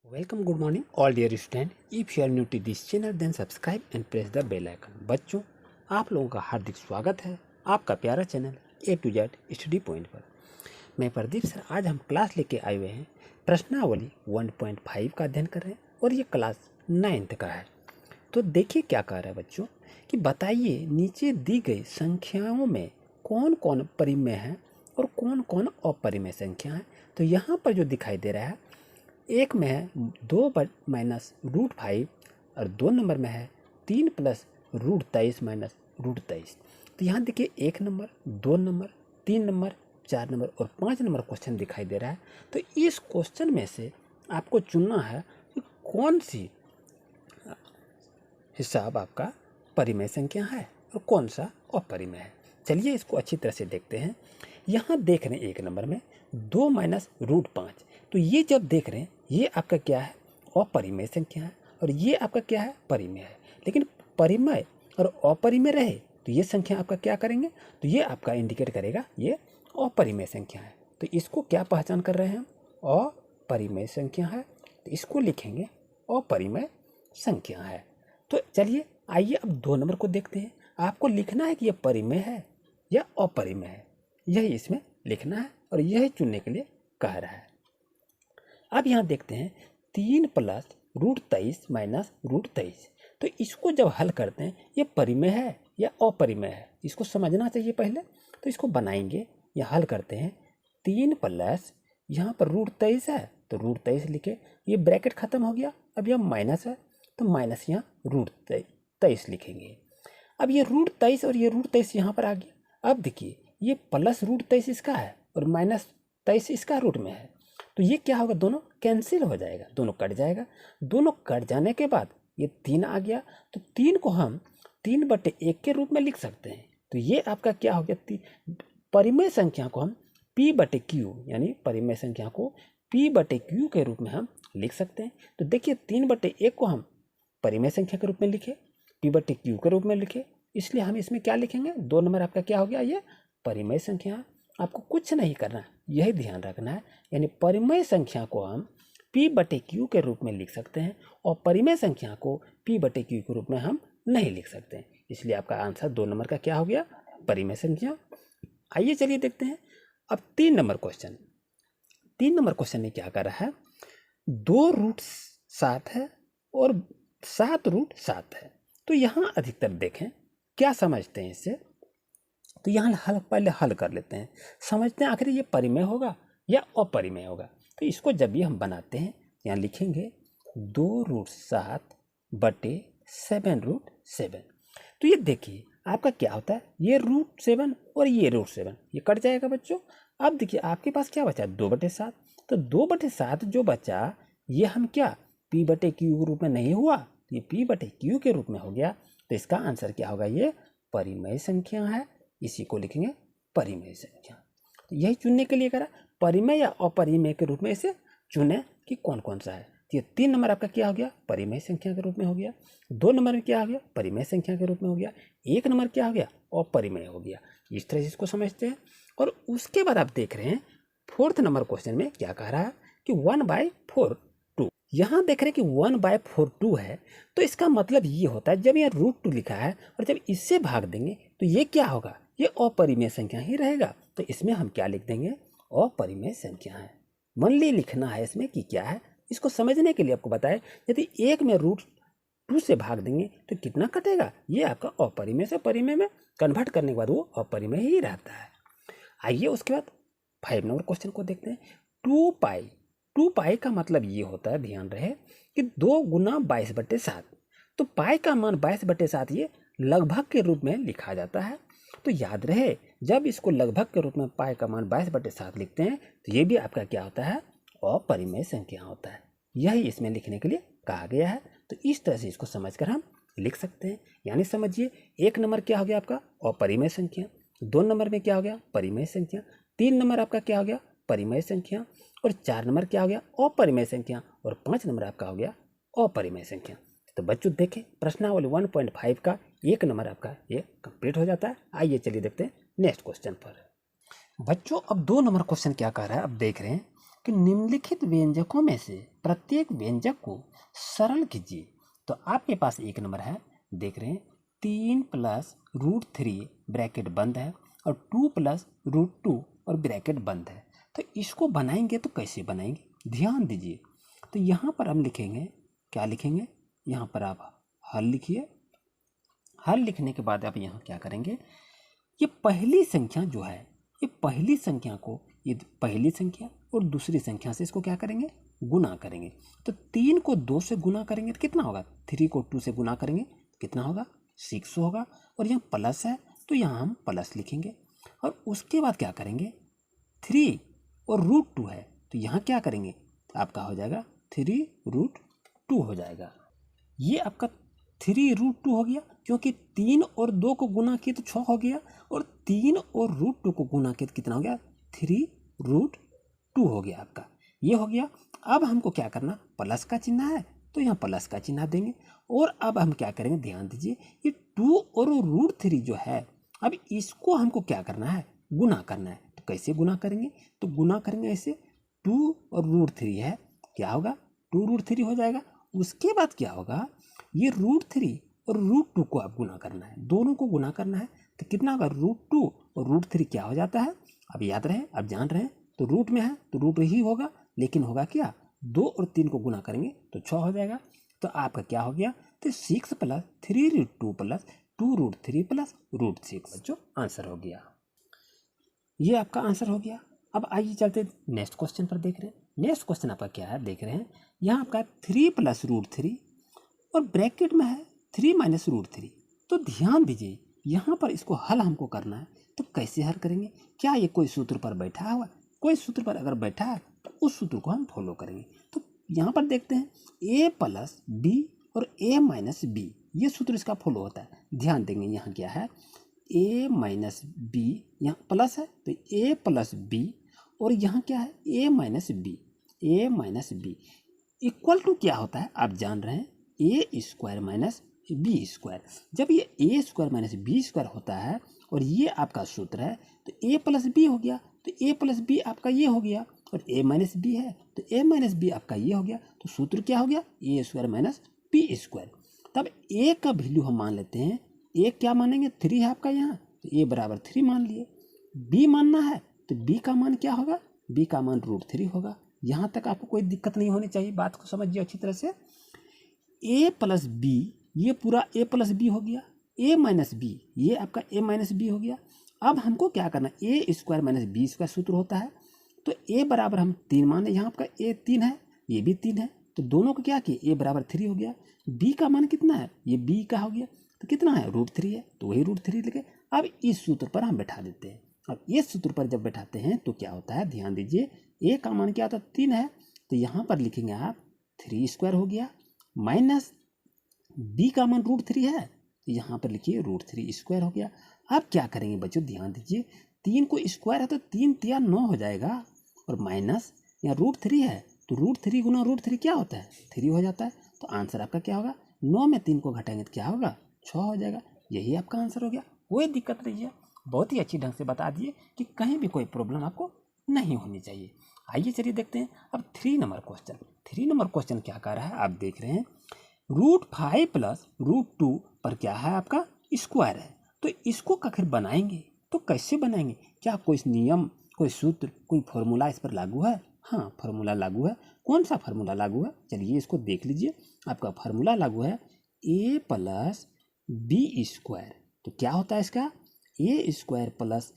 Welcome, good morning all dear student. If you are new to this channel then subscribe and press the bell icon. बच्चों, आप लोगों का हार्दिक स्वागत है आपका प्यारा channel A to Z study point पर। मैं प्रदीप सर, आज हम क्लास लेके आए हुए हैं, प्रश्नावली 1.5 का अध्ययन कर रहे हैं और ये क्लास 9th का है। तो देखिए क्या कह रहा है बच्चों कि बताइए नीचे दी गई संख्याओं में कौन कौन परिमेय है और कौन कौन अपरिमेय संख्या है। तो यहाँ पर जो दिखाई दे रहा है, एक में है 2 - √5 और 2 नंबर में है 3 + √23 - √23। तो यहाँ देखिए 1 नंबर, 2 नंबर, 3 नंबर, 4 नंबर और 5 नंबर क्वेश्चन दिखाई दे रहा है। तो इस क्वेश्चन में से आपको चुनना है कि कौन सी हिसाब आपका परिमेय संख्या है और कौन सा अपरिमेय है। चलिए इसको अच्छी तरह से देखते हैं। यहाँ देख रहे हैं 1 नंबर में 2 - √5। तो ये जब देख रहे हैं ये आपका क्या है, अपरिमेय संख्या है और ये आपका क्या है, परिमेय है। लेकिन परिमेय और अपरिमेय रहे तो ये संख्या आपका क्या करेंगे, तो ये आपका इंडिकेट करेगा ये अपरिमेय संख्या है। तो इसको क्या पहचान कर रहे हैं हम, अपरिमेय संख्या है। तो इसको लिखेंगे अपरिमेय संख्या है। तो चलिए आइए अब 2 नंबर को देखते हैं। आपको लिखना है कि यह परिमेय है या अपरिमेय है, यही इसमें लिखना है और यही चुनने के लिए कह रहा है। अब यहाँ देखते हैं 3 + √23 - √23। तो इसको जब हल करते हैं ये परिमेय है या अपरिमेय है, इसको समझना चाहिए पहले। तो इसको बनाएंगे या हल करते हैं। 3 + यहाँ पर √23 है तो √23 लिखे, ये ब्रैकेट खत्म हो गया। अब यह माइनस है तो माइनस यहाँ √23 लिखेंगे। अब ये √23 और ये √23 यहाँ पर आ गया। अब देखिए ये प्लस √23 इसका है और -23 इसका रूट में है। तो ये क्या होगा, दोनों कैंसिल हो जाएगा, दोनों कट जाएगा। दोनों कट जाने के बाद ये 3 आ गया। तो 3 को हम 3/1 के रूप में लिख सकते हैं। तो ये आपका क्या हो गया, परिमेय संख्या को हम P/Q यानी परिमेय संख्या को P/Q के रूप में हम लिख सकते हैं। तो देखिए 3/1 को हम परिमेय संख्या के रूप में लिखे, P/Q के रूप में लिखे, इसलिए हम इसमें क्या लिखेंगे, 2 नंबर आपका क्या हो गया, ये परिमेय संख्या। आपको कुछ नहीं करना, यही ध्यान रखना है। यानी परिमेय संख्या को हम P/Q के रूप में लिख सकते हैं और परिमेय संख्या को P/Q के रूप में हम नहीं लिख सकते हैं। इसलिए आपका आंसर 2 नंबर का क्या हो गया, परिमेय संख्या। आइए चलिए देखते हैं अब 3 नंबर क्वेश्चन। 3 नंबर क्वेश्चन में क्या कर रहा है, 2√7 है और 7√7 है। तो यहाँ अधिकतर देखें क्या समझते हैं इससे। तो यहाँ पहले हल कर लेते हैं, समझते हैं आखिर ये परिमेय होगा या अपरिमेय होगा। तो इसको जब भी हम बनाते हैं यहाँ लिखेंगे 2√7/7√7। तो ये देखिए आपका क्या होता है, ये √7 और ये √7 ये कट जाएगा बच्चों। अब देखिए आपके पास क्या बचा, 2/7। तो 2/7 जो बचा ये हम क्या P/Q के रूप में नहीं हुआ, ये P/Q के रूप में हो गया। तो इसका आंसर क्या होगा, ये परिमेय संख्या है। इसी को लिखेंगे परिमेय संख्या। तो यही चुनने के लिए करा, परिमेय या अपरिमेय के रूप में इसे चुने कि कौन कौन सा है। तो ये 3 नंबर आपका क्या हो गया, परिमेय संख्या के रूप में हो गया। 2 नंबर में क्या हो गया, परिमेय संख्या के रूप में हो गया। 1 नंबर क्या हो गया, अपरिमेय हो गया। इस तरह से इसको समझते हैं। और उसके बाद आप देख रहे हैं 4th नंबर क्वेश्चन में क्या कह रहा है कि 1/4(2). यहाँ देख रहे हैं कि 1/4(2) है। तो इसका मतलब ये होता है जब यहाँ √2 लिखा है और जब इससे भाग देंगे तो ये क्या होगा, ये अपरिमेय संख्या ही रहेगा। तो इसमें हम क्या लिख देंगे, अपरिमेय संख्या है। मन लिए लिखना है इसमें कि क्या है, इसको समझने के लिए आपको बताएं, यदि 1 में √2 से भाग देंगे तो कितना कटेगा, ये आपका अपरिमेय से परिमेय में कन्वर्ट करने के बाद वो अपरिमेय ही रहता है। आइए उसके बाद 5 नंबर क्वेश्चन को देखते हैं। 2π का मतलब ये होता है, ध्यान रहे कि 2 × 22/7। तो पाई का मान 22/7 ये लगभग के रूप में लिखा जाता है। तो याद रहे जब इसको लगभग के रूप में पाई का मान 22/7 लिखते हैं तो ये भी आपका क्या होता है, अपरिमेय संख्या होता है। यही इसमें लिखने के लिए कहा गया है। तो इस तरह से इसको समझकर हम लिख सकते हैं। यानी समझिए 1 नंबर क्या हो गया आपका, अपरिमेय संख्या। 2 नंबर में क्या हो गया, परिमेय संख्या। 3 नंबर आपका क्या हो गया, परिमेय संख्या। और 4 नंबर क्या हो गया, अपरिमेय संख्या। और 5 नंबर आपका हो गया अपरिमेय संख्या। तो बच्चों देखें प्रश्नावली 1.5 का 1 नंबर आपका ये कंप्लीट हो जाता है। आइए चलिए देखते हैं नेक्स्ट क्वेश्चन पर। बच्चों अब 2 नंबर क्वेश्चन क्या कह रहा है, अब देख रहे हैं कि निम्नलिखित व्यंजकों में से प्रत्येक व्यंजक को सरल कीजिए। तो आपके पास एक नंबर है, देख रहे हैं 3 प्लस रूट 3 ब्रैकेट बंद है और 2 प्लस रूट 2 और ब्रैकेट बंद है। तो इसको बनाएंगे तो कैसे बनाएंगे, ध्यान दीजिए। तो यहाँ पर हम लिखेंगे, क्या लिखेंगे, यहाँ पर आप हल लिखिए। हल लिखने के बाद आप यहाँ क्या करेंगे, ये पहली संख्या जो है, ये पहली संख्या को, ये पहली संख्या और दूसरी संख्या से इसको क्या करेंगे, गुना करेंगे। तो 3 को 2 से गुना करेंगे तो कितना होगा, 3 को 2 से गुना करेंगे तो कितना होगा, 6 होगा। और यहाँ प्लस है तो यहाँ हम प्लस लिखेंगे। और उसके बाद क्या करेंगे, 3 और रूट 2 है तो यहाँ क्या करेंगे, तो आपका हो जाएगा 3 रूट 2 हो जाएगा। ये आपका 3 रूट 2 हो गया, क्योंकि 3 और 2 को गुना किए तो 6 हो गया, और 3 और रूट 2 को गुना किए तो कितना हो गया, 3 रूट 2 हो गया आपका, ये हो गया। अब हमको क्या करना, प्लस का चिन्ह है तो यहाँ प्लस का चिन्ह देंगे। और अब हम क्या करेंगे, ध्यान दीजिए, ये 2 और रूट 3 जो है, अब इसको हमको क्या करना है, गुना करना है। तो कैसे गुना करेंगे, तो गुना करेंगे ऐसे, 2 और रूट 3 है, क्या होगा, 2 रूट 3 हो जाएगा। उसके बाद क्या होगा, ये रूट 3 और रूट 2 को आप गुना करना है, दोनों को गुना करना है। तो कितना होगा, रूट 2 और रूट 3 क्या हो जाता है, अब याद रहे, अब जान रहे हैं, तो रूट में है तो रूट ही होगा, लेकिन होगा क्या, 2 और 3 को गुना करेंगे तो 6 हो जाएगा। तो आपका क्या हो गया, तो 6 plus 3 root 2 plus 2 root 3 plus root 6 जो आंसर हो गया, ये आपका आंसर हो गया। अब आइए चलते नेक्स्ट क्वेश्चन पर, देख रहे हैं नेक्स्ट क्वेश्चन आपका क्या है, देख रहे हैं यहाँ आपका 3 प्लस रूट 3 और ब्रैकेट में है 3 माइनस रूट 3। तो ध्यान दीजिए, यहाँ पर इसको हल हमको करना है, तो कैसे हल करेंगे, क्या ये कोई सूत्र पर बैठा हुआ, कोई सूत्र पर अगर बैठा है तो उस सूत्र को हम फॉलो करेंगे। तो यहाँ पर देखते हैं a प्लस बी और a माइनस बी, ये सूत्र इसका फॉलो होता है। ध्यान देंगे यहाँ क्या है, a माइनस बी, यहाँ प्लस है तो a प्लस बी, और यहाँ क्या है, a minus B equal to क्या होता है, आप जान रहे हैं, A square minus B square. जब ये A square minus B square होता है और ये आपका सूत्र है, तो ए प्लस बी हो गया, तो ए प्लस बी आपका ये हो गया, और ए माइनस बी है तो ए माइनस बी आपका ये हो गया। तो सूत्र क्या हो गया, ए स्क्वायर माइनस बी स्क्वायर। तब ए का वैल्यू हम मान लेते हैं, ए क्या मानेंगे, 3 है आपका यहाँ, तो ए बराबर 3 मान लिए। बी मानना है तो बी का मान क्या होगा, बी का मान रूट 3 होगा। यहाँ तक आपको कोई दिक्कत नहीं होनी चाहिए, बात को समझिए अच्छी तरह से। ए प्लस बी, ये पूरा ए प्लस बी हो गया, ए माइनस बी, ये आपका ए माइनस बी हो गया। अब हमको क्या करना, ए स्क्वायर माइनस बी स्क्वायर सूत्र होता है, तो ए बराबर हम 3 माने, यहाँ आपका ए 3 है, ये भी 3 है, तो दोनों को क्या किए, ए बराबर 3 हो गया। बी का मान कितना है, ये बी का हो गया, तो कितना है, रूट 3 है, तो वही रूट 3 लिखे। अब इस सूत्र पर हम बैठा देते हैं। अब इस सूत्र पर जब बैठाते हैं तो क्या होता है, ध्यान दीजिए, ए का मान क्या होता है, 3 है, तो यहाँ पर लिखेंगे आप 3 स्क्वायर हो गया, माइनस बी का मान रूट 3 है, तो यहाँ पर लिखिए रूट 3 स्क्वायर हो गया। अब क्या करेंगे बच्चों, ध्यान दीजिए, 3 को स्क्वायर है तो 3 तिया 9 हो जाएगा, और माइनस यहाँ रूट 3 है तो रूट 3 गुना रूट 3 क्या होता है, 3 हो जाता है। तो आंसर आपका क्या होगा, 9 में 3 को घटाएंगे तो क्या होगा, 6 हो जाएगा। यही आपका आंसर हो गया, कोई दिक्कत नहीं है, बहुत ही अच्छी ढंग से बता दिए कि कहीं भी कोई प्रॉब्लम आपको नहीं होनी चाहिए। आइए चलिए देखते हैं अब 3 नंबर क्वेश्चन। 3 नंबर क्वेश्चन क्या कर रहा है, आप देख रहे हैं, रूट 5 प्लस रूट 2 पर क्या है आपका स्क्वायर है, तो इसको आखिर बनाएंगे तो कैसे बनाएंगे, क्या कोई नियम, कोई सूत्र, कोई फॉर्मूला इस पर लागू है। हाँ, फार्मूला लागू है। कौन सा फार्मूला लागू है, चलिए इसको देख लीजिए। आपका फार्मूला लागू है ए प्लस बी स्क्वायर, तो क्या होता है इसका, a square plus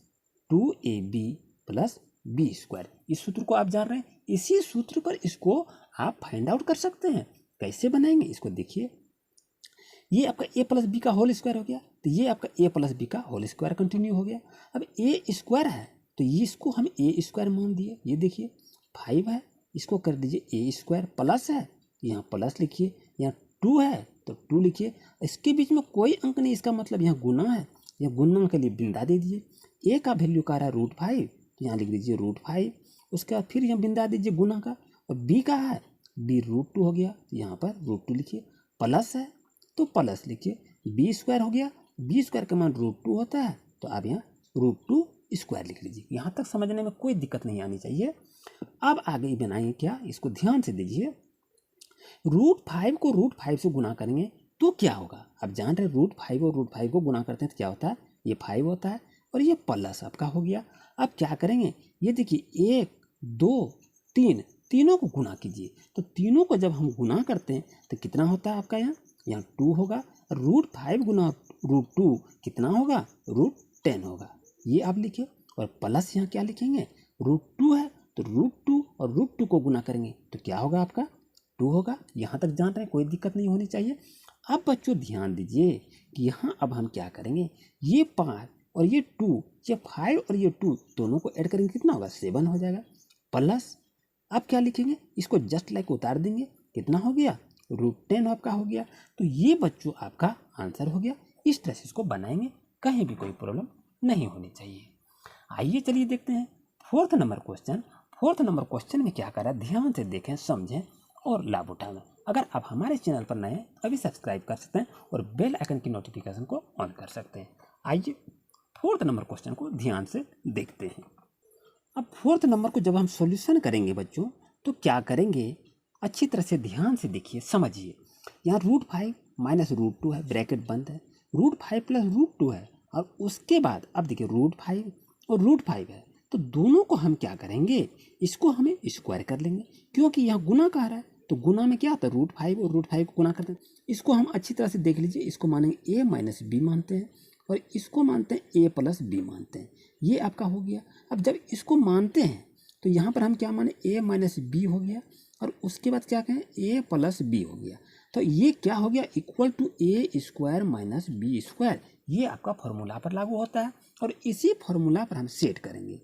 2ab plus b square. इस सूत्र को आप जान रहे हैं, इसी सूत्र पर इसको आप फाइंड आउट कर सकते हैं। कैसे बनाएंगे इसको देखिए, ये आपका ए प्लस बी का होल स्क्वायर हो गया, तो ये आपका ए प्लस बी का होल स्क्वायर कंटिन्यू हो गया। अब ए स्क्वायर है तो ये इसको हम ए स्क्वायर मान दिए, ये देखिए 5 है, इसको कर दीजिए ए स्क्वायर, प्लस है यहाँ प्लस लिखिए, यहाँ 2 है तो 2 लिखिए, इसके बीच में कोई अंक नहीं, इसका मतलब यहाँ गुना है, यहाँ गुना के लिए बिंदा दे दीजिए। ए का वैल्यू का रहा है रूट 5, तो यहाँ लिख दीजिए रूट 5, उसके बाद फिर यहाँ बिंदा दीजिए गुना का, और बी का है बी रूट 2 हो गया, तो यहाँ पर रूट 2 लिखिए, प्लस है तो प्लस लिखिए, बी स्क्वायर हो गया, बी स्क्वायर का मान रूट 2 होता है, तो आप यहाँ रूट 2 स्क्वायर लिख लीजिए। यहाँ तक समझने में कोई दिक्कत नहीं आनी चाहिए। अब आगे बनाएंगे क्या, इसको ध्यान से दीजिए। √5 को √5 से गुना करेंगे तो क्या होगा। अब जान रहे √5 और √5 को गुना करते हैं तो क्या होता है, ये 5 होता है और ये प्लस आपका हो गया। अब क्या करेंगे, ये देखिए 1 2 3 तीनों को गुना कीजिए। तो तीनों को जब हम गुना करते हैं तो कितना होता है आपका, यहाँ 2 होगा। √5 गुना √2 कितना होगा, √10 होगा। ये आप लिखिए। और प्लस यहाँ क्या लिखेंगे, √2 है तो √2 और √2 को गुना करेंगे तो क्या होगा आपका, 2 होगा। यहाँ तक जान रहे हैं, कोई दिक्कत नहीं होनी चाहिए। अब बच्चों ध्यान दीजिए कि यहाँ अब हम क्या करेंगे, ये 5 और ये 2, ये 5 और ये 2 दोनों को ऐड करेंगे कितना होगा, 7 हो जाएगा। प्लस अब क्या लिखेंगे, इसको जस्ट लाइक उतार देंगे, कितना हो गया, √10 आपका हो गया। तो ये बच्चों आपका आंसर हो गया। इस तरह से इसको बनाएंगे, कहीं भी कोई प्रॉब्लम नहीं होनी चाहिए। आइए चलिए देखते हैं fourth number question. Fourth number question में क्या करा, ध्यान से देखें, समझें और लाभ उठाएं। अगर आप हमारे चैनल पर नए हैं अभी सब्सक्राइब कर सकते हैं और बेल आइकन की नोटिफिकेशन को ऑन कर सकते हैं। आइए फोर्थ नंबर क्वेश्चन को ध्यान से देखते हैं। अब फोर्थ नंबर को जब हम सॉल्यूशन करेंगे बच्चों तो क्या करेंगे, अच्छी तरह से ध्यान से देखिए, समझिए। यहाँ √5 माइनस √2 है, ब्रैकेट बंद है, √5 प्लस √2 है और उसके बाद अब देखिए √5 और √5 है। तो दोनों को हम क्या करेंगे, इसको हमें स्क्वायर कर लेंगे, क्योंकि यहाँ गुना कह रहा है तो गुना में क्या आता है, √5 और √5 को गुना करते हैं। इसको हम अच्छी तरह से देख लीजिए, इसको मानेंगे a माइनस बी मानते हैं और इसको मानते हैं a प्लस बी मानते हैं। ये आपका हो गया। अब जब इसको मानते हैं तो यहाँ पर हम क्या माने, a माइनस बी हो गया और उसके बाद क्या कहें, a प्लस बी हो गया। तो ये क्या हो गया, equal to a² minus B square. ये आपका फॉर्मूला पर लागू होता है और इसी फॉर्मूला पर हम सेट करेंगे।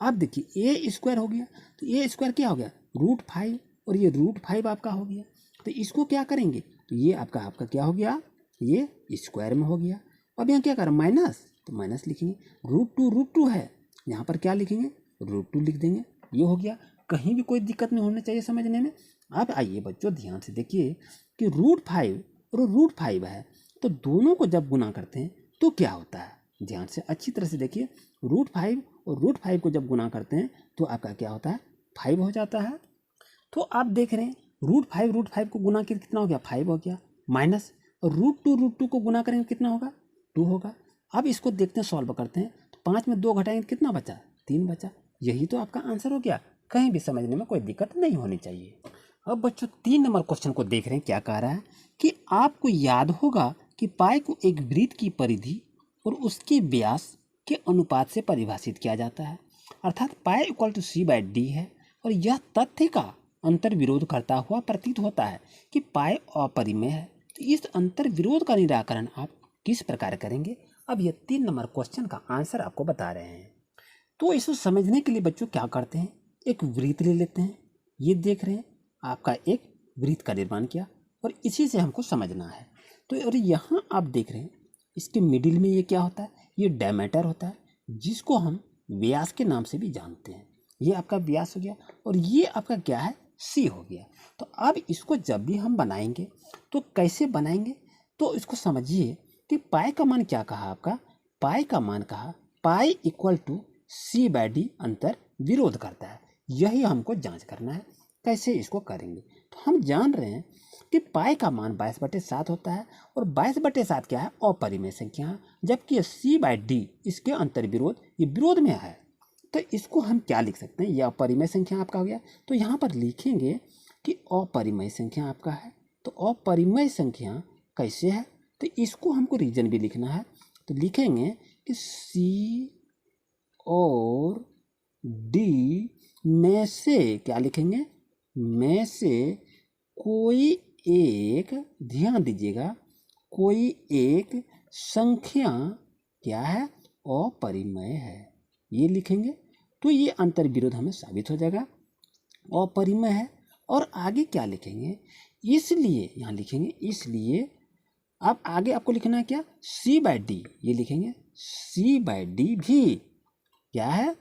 अब देखिए a² हो गया तो a² क्या हो गया, √5 और ये √5 आपका हो गया। तो इसको क्या करेंगे, तो ये आपका क्या हो गया, ये स्क्वायर में हो गया। अब यहाँ क्या करें, माइनस, तो माइनस लिखेंगे। √2 है, यहाँ पर क्या लिखेंगे, √2 लिख देंगे। ये हो गया, कहीं भी कोई दिक्कत नहीं होनी चाहिए समझने में। अब आइए बच्चों ध्यान से देखिए कि √5 और √5 है तो दोनों को जब गुना करते हैं तो क्या होता है, ध्यान से अच्छी तरह से देखिए। √5 और √5 को जब गुना करते हैं तो आपका क्या होता है, 5 हो जाता है। तो आप देख रहे हैं √5 को गुना करके कितना हो गया, 5 हो गया, माइनस और √2 को गुना करेंगे कितना होगा, 2 होगा। अब इसको देखते हैं, सॉल्व करते हैं तो 5 में 2 घटाएंगे कितना बचा, 3 बचा। यही तो आपका आंसर हो गया, कहीं भी समझने में कोई दिक्कत नहीं होनी चाहिए। अब बच्चों 3 नंबर क्वेश्चन को देख रहे हैं, क्या कह रहा है कि आपको याद होगा कि पाई को एक वृत्त की परिधि और उसके व्यास के अनुपात से परिभाषित किया जाता है, अर्थात पाई इक्वल टू c/d है। और यह तथ्य का अंतर विरोध करता हुआ प्रतीत होता है कि पाई अपरिमेय है। तो इस अंतर विरोध का निराकरण आप किस प्रकार करेंगे। अब यह 3 नंबर क्वेश्चन का आंसर आपको बता रहे हैं। तो इसको समझने के लिए बच्चों क्या करते हैं, एक वृत्त ले लेते हैं। ये देख रहे हैं आपका एक वृत्त का निर्माण किया और इसी से हमको समझना है। तो और यहाँ आप देख रहे हैं इसके मिडिल में ये क्या होता है, ये डायमीटर होता है, जिसको हम व्यास के नाम से भी जानते हैं। ये आपका व्यास हो गया और ये आपका क्या है, सी हो गया। तो अब इसको जब भी हम बनाएंगे तो कैसे बनाएंगे, तो इसको समझिए कि पाई का मान क्या कहा आपका, पाई का मान कहा पाई इक्वल टू c/d अंतर विरोध करता है। यही हमको जांच करना है, कैसे इसको करेंगे। तो हम जान रहे हैं कि पाई का मान 22/7 होता है और 22/7 क्या है, अपरिमेय संख्या है, जबकि c/d इसके अंतर विरोध, ये विरोध में है। तो इसको हम क्या लिख सकते हैं, यह अपरिमेय संख्या आपका हो गया। तो यहाँ पर लिखेंगे कि अपरिमेय संख्या आपका है। तो अपरिमेय संख्या कैसे है, तो इसको हमको रीजन भी लिखना है। तो लिखेंगे कि c और d में से क्या लिखेंगे, में से कोई एक, ध्यान दीजिएगा, कोई एक संख्या क्या है, अपरिमेय है। ये लिखेंगे तो ये अंतर विरोध हमें साबित हो जाएगा, अपरिमेय है। और आगे क्या लिखेंगे, इसलिए यहाँ लिखेंगे, इसलिए अब आगे आपको लिखना है क्या, c/d। ये लिखेंगे c/d भी क्या है,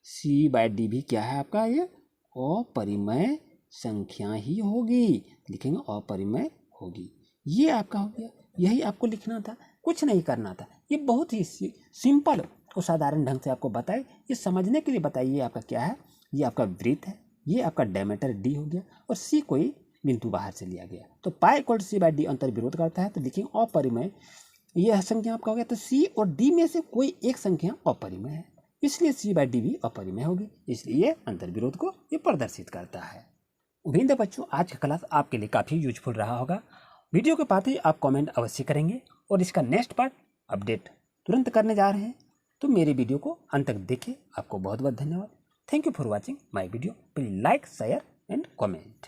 c/d भी क्या है आपका, ये अपरिमेय संख्या ही होगी। लिखेंगे अपरिमेय होगी। ये आपका हो गया, यही आपको लिखना था, कुछ नहीं करना था। ये बहुत ही सिंपल वो साधारण ढंग से आपको बताए, ये समझने के लिए बताइए ये आपका क्या है, ये आपका वृत्त है, ये आपका डायमीटर डी हो गया और सी कोई बिंदु बाहर से लिया गया। तो pi equal C by D अंतर विरोध करता है, तो लिखेंगे अपरिमेय। यह संख्या आपका हो गया, तो सी और डी में से कोई एक संख्या अपरिमेय है, इसलिए सी बाई डी भी अपरिमेय होगी, इसलिए ये अंतर विरोध को ये प्रदर्शित करता है। उम्मीद है बच्चों आज का क्लास आपके लिए काफ़ी यूजफुल रहा होगा। वीडियो के पाते ही आप कमेंट अवश्य करेंगे और इसका नेक्स्ट पार्ट अपडेट तुरंत करने जा रहे हैं, तो मेरे वीडियो को अंत तक देखें। आपको बहुत बहुत धन्यवाद। Thank you for watching my video. Please like, share and comment.